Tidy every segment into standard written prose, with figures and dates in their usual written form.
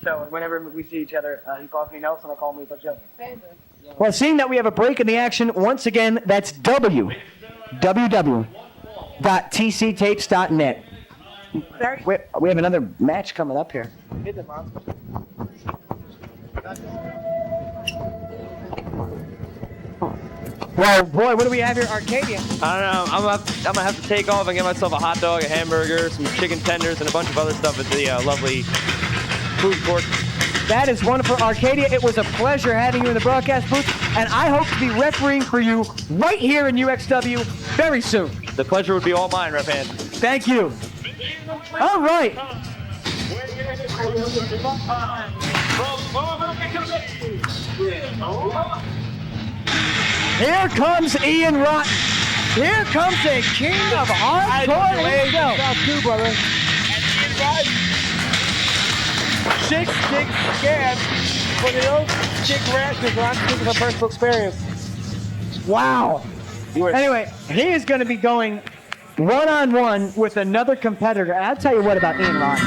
So whenever we see each other, he calls me Nelson, I call him Lethal Joe. Well, seeing that we have a break in the action, once again, that's www.tctapes.net. We have another match coming up here. Well, boy, what do we have here, Arcadia? I don't know. I'm gonna have to take off and get myself a hot dog, a hamburger, some chicken tenders, and a bunch of other stuff at the lovely food court. That is wonderful, Arcadia. It was a pleasure having you in the broadcast booth, and I hope to be refereeing for you right here in UXW very soon. The pleasure would be all mine, Ref Hand. Thank you. All right. Here comes Ian Rotten. Here comes the king of hardcore himself. Too, brother. And Ian Rotten. 6 stick scabs, but they don't stick rashes. I'm speaking from personal experience. Wow. Anyway, he is going to be going one-on-one with another competitor. I'll tell you what about Ian Rotten.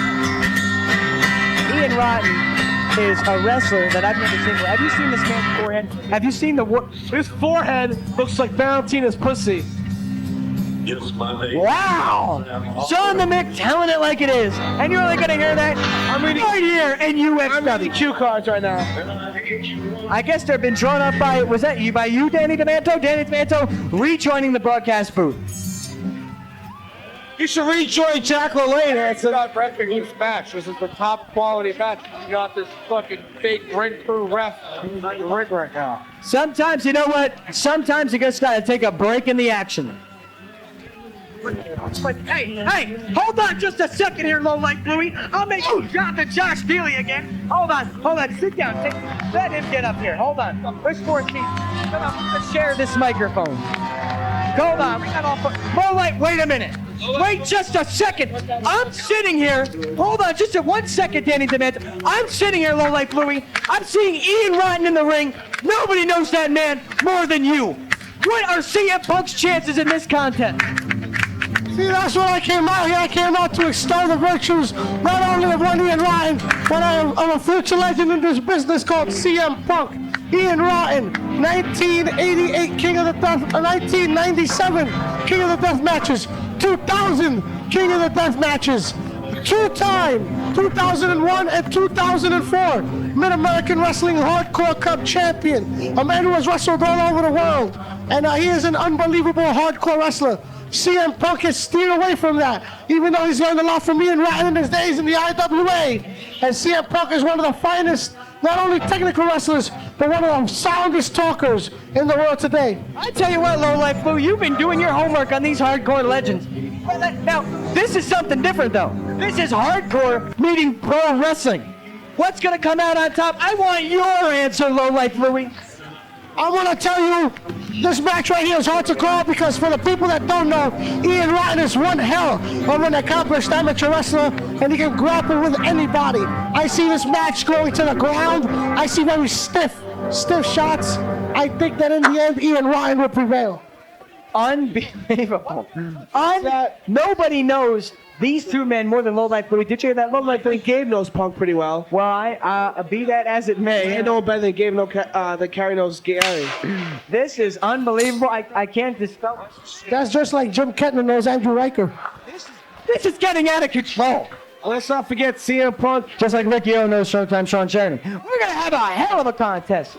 Ian Rotten is a wrestler that I've never seen. Have you seen this man's forehead? Have you seen his forehead looks like Valentina's pussy. Wow! Sean the Mick telling it like it is. And you're only going to hear that right here in UXW. I'm reading cue cards right now. I guess they've been drawn up by, was that you, by you, Danny DeManto? Danny DeManto rejoining the broadcast booth. You should rejoin Jack LaLanne. It's not repping this match. This is the top quality match. You got this fucking fake ring crew ref in the ring right now. Sometimes, you know what? Sometimes you just got to take a break in the action. Hey, hold on just a second here, Lowlight Bluey. I'll make you Jonathan Josh Dealey again. Hold on, sit down. Let him get up here. Hold on. Where's 14? Come on, let's share this microphone. Hold on, we got all Lowlight, wait a minute. Wait just a second. I'm sitting here. Hold on just 1 second, Danny DeManto. I'm sitting here, Lowlight Bluey. I'm seeing Ian Rotten in the ring. Nobody knows that man more than you. What are CM Punk's chances in this contest? See, that's what I came out here. I came out to extol the virtues not only of one Ian Rotten, but I'm a future legend in this business called CM Punk. Ian Rotten, 1988 King of the Death, 1997 King of the Death matches, 2000 King of the Death matches, 2-time 2001 and 2004 Mid-American Wrestling Hardcore Cup champion, a man who has wrestled all over the world, and he is an unbelievable hardcore wrestler. CM Punk has steered away from that, even though he's learned a lot from Ian Rotten in his days in the IWA. And CM Punk is one of the finest, not only technical wrestlers, but one of the soundest talkers in the world today. I tell you what, Lowlife Boo, you've been doing your homework on these hardcore legends. Now, this is something different, though. This is hardcore meeting pro wrestling. What's going to come out on top? I want your answer, Lowlife Louie. I want to tell you, this match right here is hard to call because for the people that don't know, Ian Rotten is one hell of an accomplished amateur wrestler, and he can grapple with anybody. I see this match going to the ground. I see very stiff shots. I think that in the end, Ian Rotten will prevail. Unbelievable. Nobody knows these two men more than Lowlife Louie. Did you hear that? Lowlife Louie? Gabe knows Punk pretty well. Well, be that as it may. I know better than Gabe than Carrie knows Gary. This is unbelievable. I can't dispel it. That's just like Jim Kettner knows Andrew Riker. This is getting out of control. Let's not forget CM Punk. Just like Ricky O knows Showtime Sean Sheridan. We're going to have a hell of a contest.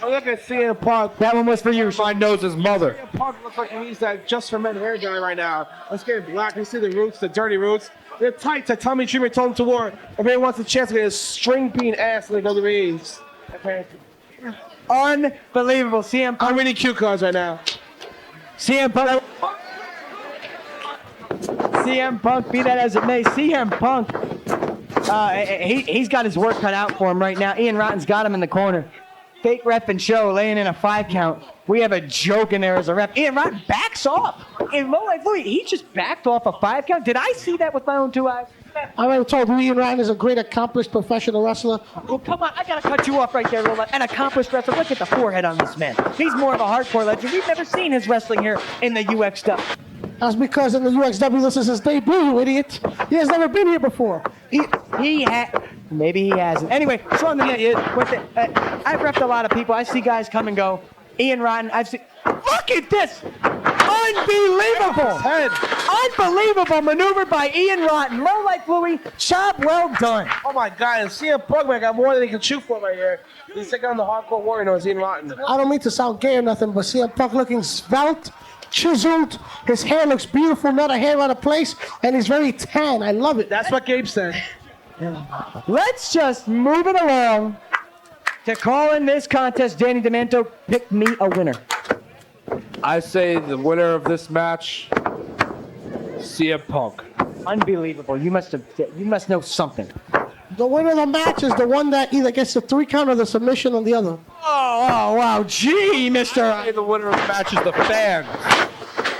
Oh, look at CM Punk. That one was for you. My nose his mother. CM Punk looks like he's that Just for Men hair guy right now. Let's get black. You see the roots, the dirty roots. They're tight. The tummy treatment told him to wear. If anyone wants a chance to get his string bean ass in the WWE's. Unbelievable. CM Punk. I'm reading cue cards right now. CM Punk. CM Punk, be that as it may. CM Punk. He's got his work cut out for him right now. Ian Rotten's got him in the corner. Fake ref and show laying in a 5 count. We have a joke in there as a ref. Ian Rotten backs off. And Lowlife Louie, he just backed off a 5 count. Did I see that with my own 2 eyes? I already told you Ian Rotten is a great accomplished professional wrestler. Oh, come on. I got to cut you off right there, Lowlife. An accomplished wrestler. Look at the forehead on this man. He's more of a hardcore legend. We've never seen his wrestling here in the UXW. That's because in the UXW, this is his debut, you idiot. He has never been here before. Maybe he hasn't. Anyway, so on the I've repped a lot of people. I see guys come and go. Ian Rotten, I've seen. Look at this! Unbelievable! Unbelievable maneuver by Ian Rotten. Low like Louie. Job well done. Oh my God! And CM Punk, man, got more than he can chew for right here. He's taking on the Hardcore Warrior, known as Ian Rotten. I don't mean to sound gay or nothing, but CM Punk looking svelte, chiseled. His hair looks beautiful, not a hair out of place, and he's very tan. I love it. That's what Gabe said. Let's just move it along to call in this contest. Danny Demento, pick me a winner. I say the winner of this match, CM Punk. Unbelievable. You must know something. The winner of the match is the one that either gets the 3 count or the submission on the other. Oh, wow. Gee, Mr. I say the winner of the match is the fans.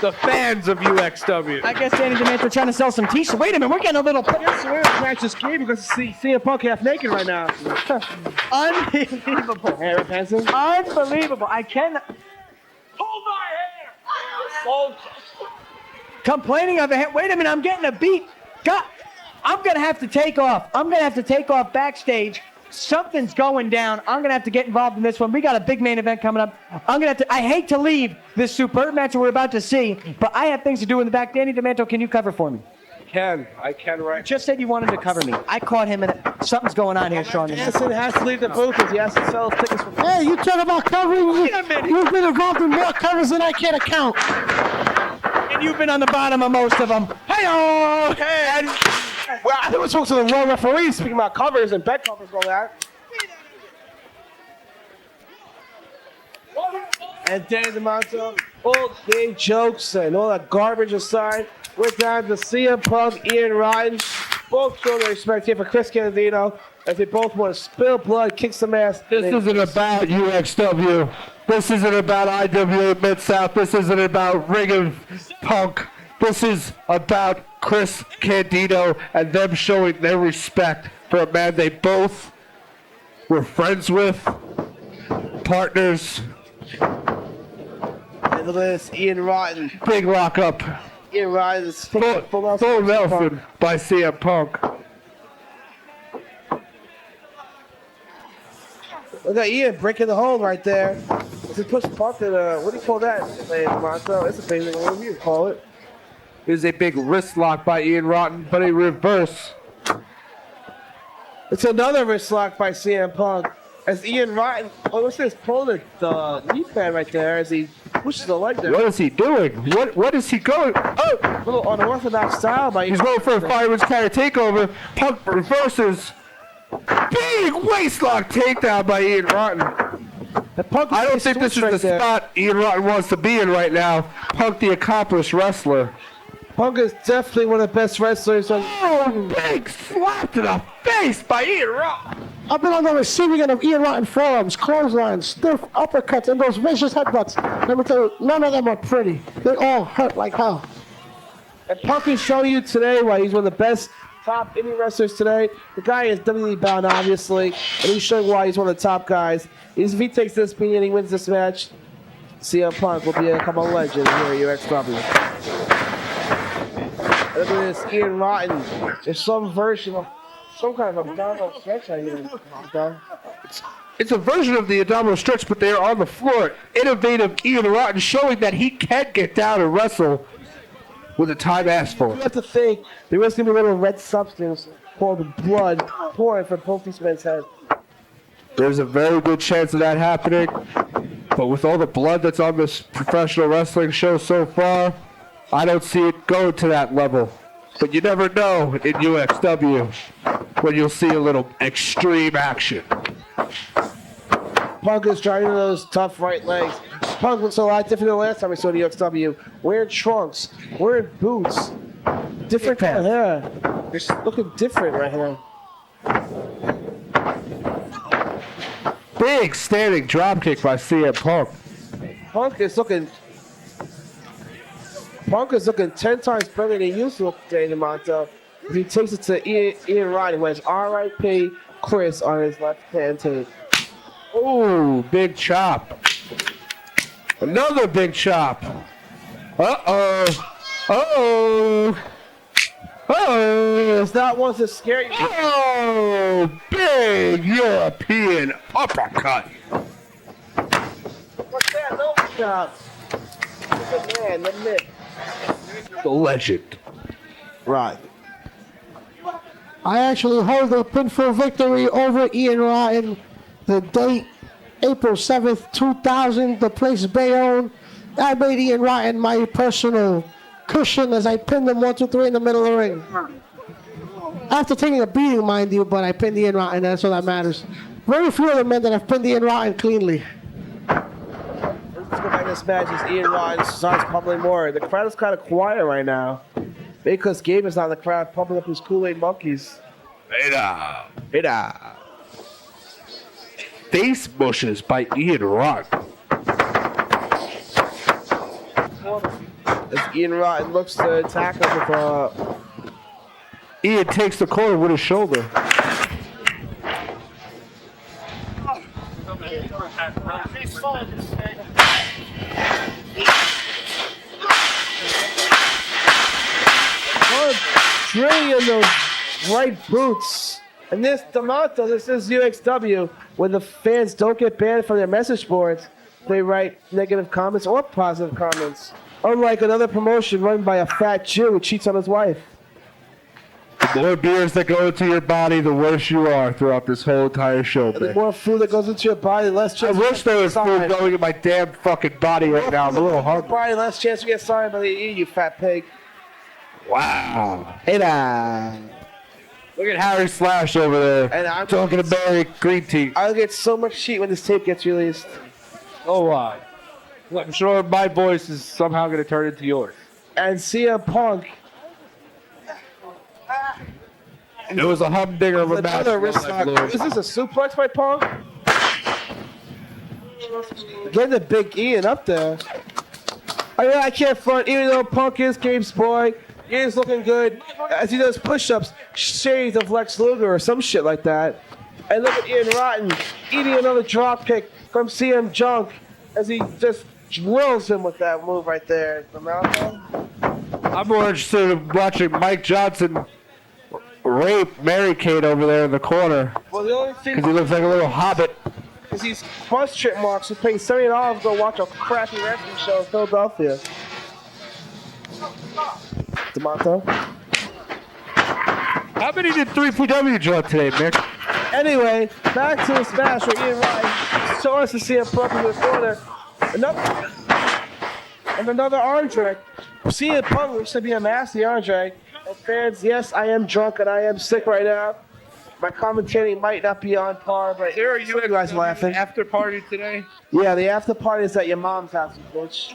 The fans of UXW. I guess Danny Demento trying to sell some t-shirts. Wait a minute, we're getting a little... Yes, the winner of the match is Gabe because CM Punk half naked right now. Unbelievable. Eric Hansen. Unbelievable. I cannot... Hold my hair! Complaining of a hair. Wait a minute, I'm getting a beat. God, I'm going to have to take off. I'm going to have to take off backstage. Something's going down. I'm going to have to get involved in this one. We got a big main event coming up. I'm going to have to... I hate to leave this superb match we're about to see, but I have things to do in the back. Danny Demento, can you cover for me? I can right. Just said you wanted to cover me. I caught him, and something's going on here, Sean. Hansen has to leave the booth because he has to sell his tickets for... Hey, you talk about covering. Wait a minute. You've been involved in more covers than I can account. And you've been on the bottom of most of them. Hey-oh! Hey! Well, I think we're supposed to the wrong referee speaking about covers and bet covers and all that. And Danny Demento, all gay jokes and all that garbage aside, we're down to CM Punk, Ian Rotten, both showing their respect here for Chris Candido, as they both want to spill blood, kick some ass. This isn't about UXW. This isn't about IWA Mid-South. This isn't about Ring of Punk. This is about Chris Candido and them showing their respect for a man they both were friends with, partners. And look at this, Ian Rotten. Big lockup. Ian Rotten is Full Nelson by CM Punk. Look at Ian breaking the hold right there. He puts Punk in what do you call that, Demento? It's a basic what do you call it? Is a big wrist lock by Ian Rotten, but a reverse. It's another wrist lock by CM Punk. As Ian Rotten, what's this? Pulling the knee pad right there as he pushes the leg there. What is he doing? What is he going? Oh! A little unorthodox style by He's going for a fireman's carry takeover. Punk reverses. Big waistlock takedown by Ian Rotten. I don't think this is the spot Ian Rotten wants to be in right now. Punk, the accomplished wrestler. Punk is definitely one of the best wrestlers. Oh, big slap to the face by Ian Rotten. I've been on the receiving end of Ian Rotten forearms, clotheslines, stiff uppercuts, and those vicious headbutts. Let me tell you, none of them are pretty. They all hurt like hell. And Punk is showing you today why he's one of the best top indie wrestlers today. The guy is WWE bound, obviously, and he's showing why he's one of the top guys. If he takes this beat and he wins this match, CM Punk will become a legend here at UXW. Look at this, Ian Rotten. There's some version of some kind of abdominal stretch I hear. It's a version of the abdominal stretch, but they're on the floor. Innovative Ian Rotten showing that he can get down and wrestle with the time asked for. You have to think there was going to be a little red substance called blood pouring from both these men's heads. There's a very good chance of that happening, but with all the blood that's on this professional wrestling show so far, I don't see it going to that level. But you never know in UXW when you'll see a little extreme action. Punk is trying those tough right legs. Punk looks a lot different than the last time we saw the UXW. Wearing trunks, wearing boots. Different kind of hair. They're looking different right here. Big standing dropkick by CM Punk. Punk is looking 10 times better than he used to look today, Demento. He takes it to Ian Rotten, who has R.I.P. Chris on his left hand tape. Oh, big chop. Another big chop. Uh-oh. Uh-oh. Uh-oh. It's not one to scare you. Oh, a European uppercut. What's that? No chop. The man, the myth. The legend. Right. I actually hold a pinfall victory over Ian Rotten. The date, April 7th, 2000, the place Bayonne. I made Ian Rotten my personal cushion as I pinned him 1, 2, 3 in the middle of the ring. After taking a beating, mind you, but I pinned Ian Rotten, that's all that matters. Very few other men that have pinned Ian Rotten cleanly. Let's go back to this match. It's Ian Rotten starts pumping more. The crowd is kind of quiet right now. Because Gabe is not in the crowd pumping up his Kool-Aid monkeys. Beta. Face bushes by Ian Rotten. As Ian Rotten looks to attack him with Ian takes the corner with his shoulder. drilling in those right boots. And this D'Amato, this is UXW, when the fans don't get banned from their message boards, they write negative comments or positive comments. Unlike another promotion run by a fat Jew who cheats on his wife. The more beers that go into your body, the worse you are throughout this whole entire show, And the man. more food that goes into your body, the less I chance wish there was food going in my damn fucking body right now. I'm a little hungry. body, less chance to get sorry by the eat, you fat pig. Wow. Hey now. Look at Harry Slash over there. And I'm talking to Barry Green Tea. I'll get so much heat when this tape gets released. Oh, why? Well, I'm sure my voice is somehow going to turn into yours. And CM Punk. It was a humdinger of a match. Another wrist knock. Is this a suplex by Punk? Get the big Ian up there. I can't front, even though Punk is Gabe's boy. Ian's looking good as he does push-ups, shades of Lex Luger or some shit like that. And look at Ian Rotten eating another drop kick from CM Junk as he just drills him with that move right there. I'm more interested in watching Mike Johnson rape Mary Kate over there in the corner. Well, the only thing Because he looks like a little hobbit. is these bus trip marks who paying $70 to go watch a crappy wrestling show in Philadelphia. D'Amato. How many did 3PW draw today, Mick? Anyway, back to the smash where Ian Ryan showing us to see a Punk in the corner. Another arm drag. CM Punk looks to be a nasty arm drag. And fans, yes, I am drunk and I am sick right now. My commentating might not be on par, but here are you guys laughing. After party today? Yeah, the after party is at your mom's house, bitch.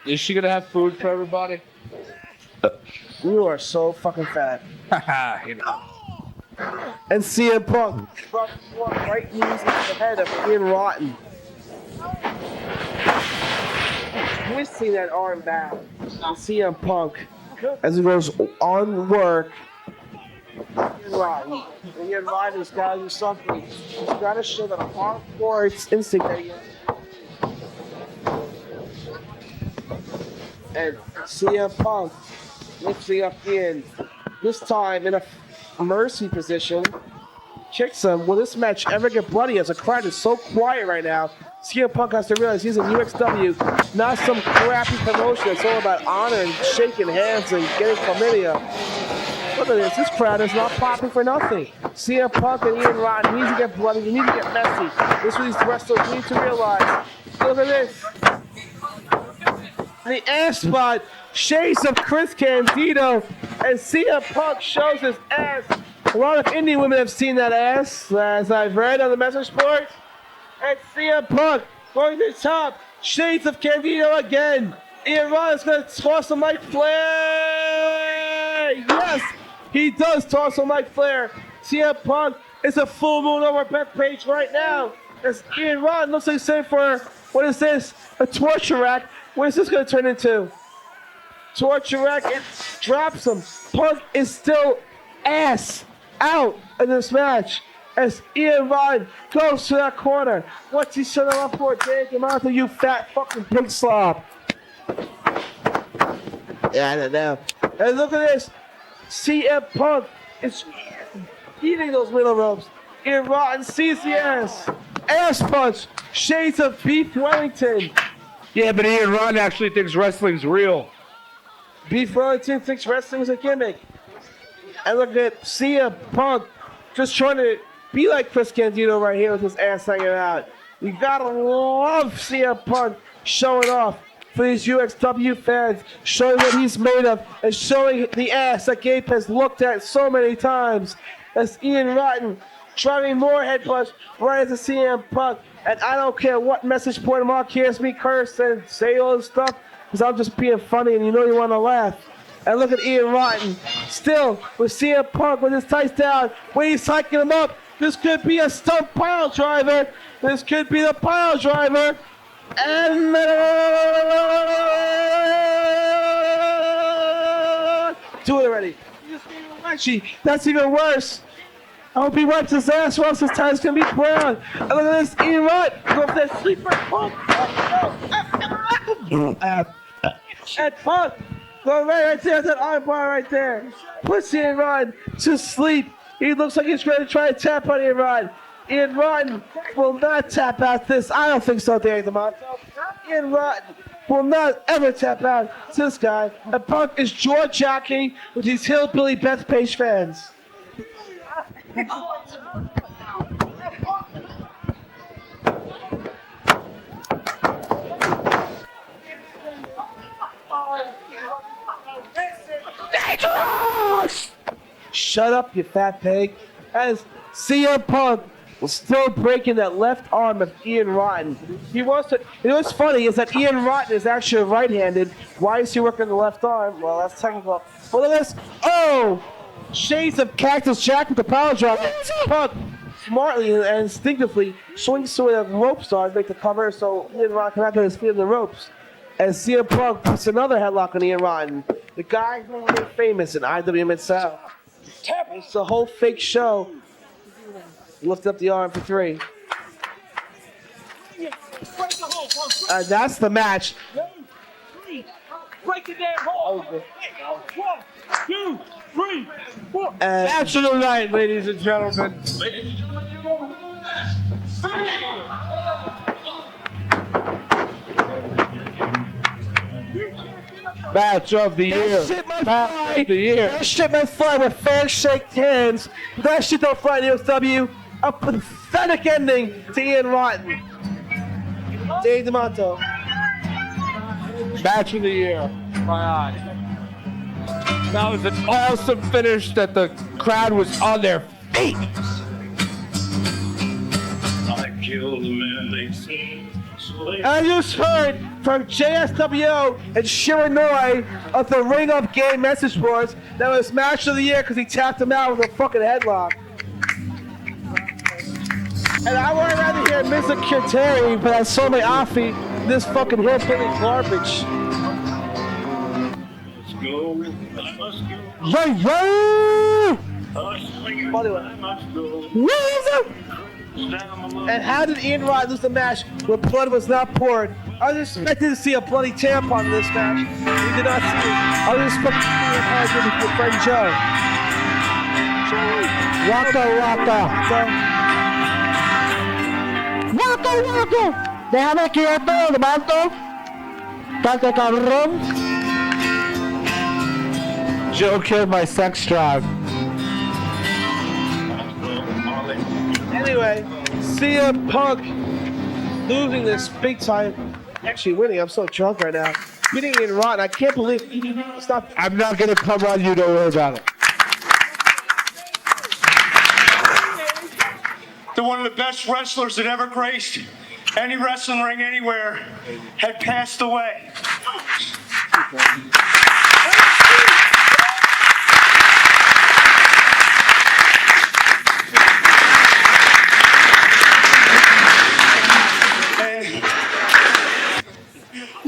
Is she gonna have food for everybody? You are so fucking fat. Haha, you know. And CM Punk dropped one right knees into the head of Ian Rotten. Twisting that arm back. And CM Punk, as he goes on work, Ian Rotten. And Ian Rotten's got to do something. He's got to show that a hardcore instinct that he has. And CM Punk lifting up Ian, this time in a mercy position, kicks him. Will this match ever get bloody as the crowd is so quiet right now? CM Punk has to realize he's in UXW, not some crappy promotion. It's all about honor and shaking hands and getting chlamydia. Look at this crowd is not popping for nothing. CM Punk and Ian Rotten need to get bloody, you need to get messy. This is what these wrestlers need to realize. Look at this. The ass spot, shades of Chris Candido, and CM Punk shows his ass. A lot of indie women have seen that ass, as I've read on the message board. And CM Punk going to the top, shades of Candido again. Ian Rotten is going to toss him like Flair. Yes, he does toss him like Flair. CM Punk is a full moon over Bethpage right now. As Ian Rotten looks like he's saying for, what is this? A torture rack. What is this going to turn into? Torture rack, it drops him. Punk is still ass out in this match as Ian Rotten goes to that corner. What's he shutting up for? Dave D'Amato, you fat fucking pig slob. Yeah, I don't know. And look at this. CM Punk is eating those middle ropes. Ian Rotten sees the ass. Ass punch. Shades of Beef Wellington. Yeah, but Ian Rotten actually thinks wrestling's real. Beef Wellington thinks wrestling's a gimmick. And look at CM Punk just trying to be like Chris Candido right here with his ass hanging out. You gotta love CM Punk showing off for these UXW fans, showing what he's made of, and showing the ass that Gabe has looked at so many times. That's Ian Rotten driving more headbutts right into CM Punk. And I don't care what message point Mark hears me curse and say all this stuff, because I'm just being funny and you know you want to laugh. And look at Ian Rotten, still with CM Punk with his tights down, when he's hiking him up. This could be a stump pile driver. This could be the pile driver. And do it already. That's even worse. I hope he wipes his ass or else his tie's gonna be brown. And look at this Ian Rotten. Go for that sleeper Punk. And Punk. Go right there, that arm bar right there. Puts Ian Rotten to sleep. He looks like he's ready to try to tap on Ian Rotten. Ian Rotten will not tap out this. I don't think so, Danny DeMonto. Ian Rotten will not ever tap out this guy. And Punk is jaw jacking with these hillbilly Bethpage fans. Shut up, you fat pig. As CM Punk was still breaking that left arm of Ian Rotten. He wants to. You know what's funny is that Ian Rotten is actually right-handed. Why is he working the left arm? Well, that's technical. But look at this. Oh! Shades of Cactus Jack with the power drop. Punk smartly and instinctively swings to where the ropes are to make the cover so Ian Rotten cannot get his feet in the ropes. As CM Punk puts another headlock on Ian Rotten. The guy who made famous in IW Mid-South. It's the whole fake show. Lift up the arm for 3. That's the match. Break the damn hole. 1, 2, 3, 4. Match of the night, ladies and gentlemen. Match of the year. Match of the year. That shit might fly with fans shake hands. But that shit don't fly in UXW. A pathetic ending to Ian Rotten. Dave DeMonto. Match of the year. My eyes. That was an awesome finish that the crowd was on their feet. I killed the man they say. I just heard from JSWO and Shiranui of the Ring of Game message boards that was match of the year because he tapped him out with a fucking headlock. And I would rather hear Mr. Kirtari, but I saw my Afi, this fucking hillbilly garbage. Let's go. Let's go. Let's go. And how did Ian Rotten lose the match when blood was not poured? I was expecting to see a bloody tampon in this match. We did not see it. I was expecting to see it as with your friend Joe. Waka waka. Waka waka. Déjame quieto, levanto. Tanto cabrón. Joe killed my sex drive. Anyway, CM Punk losing this big time. Actually winning. I'm so drunk right now. Beating Ian Rotten. I can't believe. Stop. I'm not gonna come on you, don't worry about it. They're one of the best wrestlers that ever graced any wrestling ring anywhere had passed away.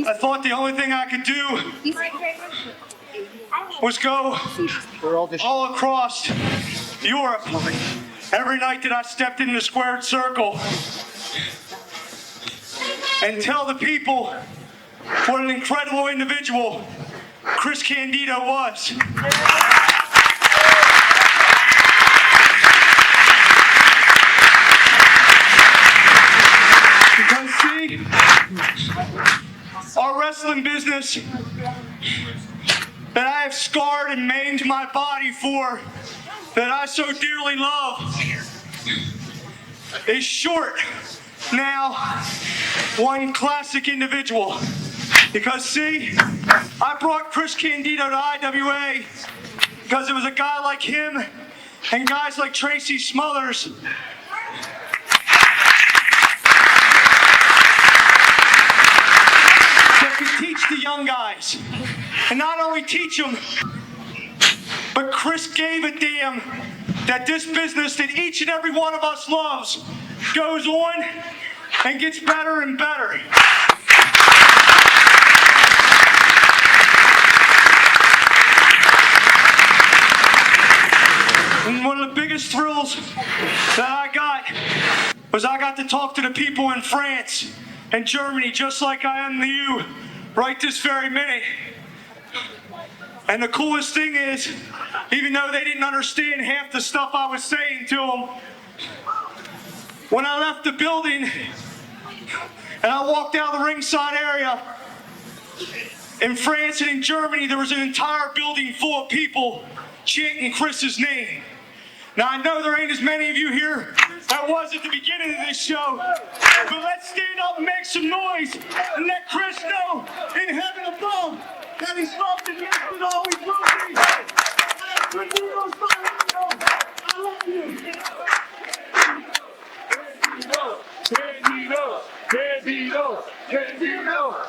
I thought the only thing I could do was go all across Europe every night that I stepped in the squared circle and tell the people what an incredible individual Chris Candido was. And, 5 wrestling business that I have scarred and maimed my body for, that I so dearly love, is short now one classic individual. Because see, I brought Chris Candido to IWA because it was a guy like him and guys like Tracy Smothers that could teach the young guys. And not only teach them, but Chris gave a damn that this business that each and every one of us loves goes on and gets better and better. And one of the biggest thrills that I got was I got to talk to the people in France and Germany just like I am to you right this very minute. And the coolest thing is, even though they didn't understand half the stuff I was saying to them, when I left the building and I walked out of the ringside area, in France and in Germany, there was an entire building full of people chanting Chris's name. Now, I know there ain't as many of you here that was at the beginning of this show, but let's stand up and make some noise and let Chris know in heaven above that he's loved and yes and always will be. Candido's my hero. I love you. Candido, Candido, Candido.